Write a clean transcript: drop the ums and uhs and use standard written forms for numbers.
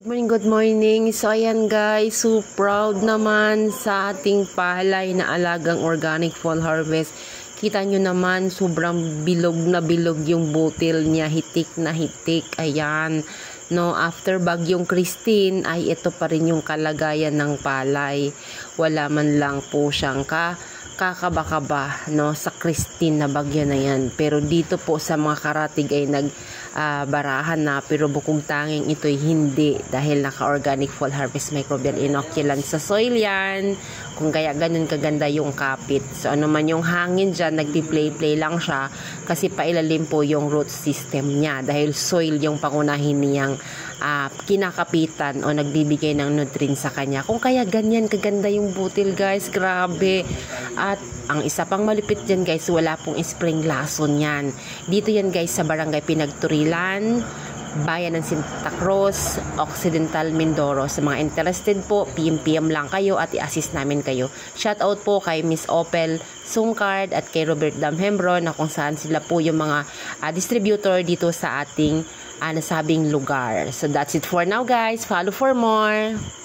Good morning. So ayan guys, so proud naman sa ating palay na alagang organic fall harvest. Kita nyo naman, sobrang bilog na bilog yung butil niya, hitik na hitik. Ayan, no, after bagyong Christine ay ito pa rin yung kalagayan ng palay. Wala man lang po siyang kakaba-kaba, no, sa Christine na bagyo na yan. Pero dito po sa mga karatig ay barahan na, pero bukog tanging ito'y hindi dahil naka-organic fall harvest microbial inoculant sa soil yan, kung kaya ganun kaganda yung kapit. So ano man yung hangin dyan, nagpi-play-play lang siya kasi pailalim po yung root system niya dahil soil yung pangunahin niyang kinakapitan o nagbibigay ng nutrients sa kanya. Kung kaya ganyan kaganda yung butil guys, grabe. At ang isa pang malupit dyan guys, wala pong spring lason yan. Dito yan guys sa barangay Pinagturilan, bayan ng Santa Cruz, Occidental Mindoro. Sa mga interested po, PM lang kayo at i-assist namin kayo. Shout out po kay Miss Opel Sungcard at kay Robert Damhembro na kung saan sila po yung mga distributor dito sa ating nasabing lugar. So that's it for now guys. Follow for more.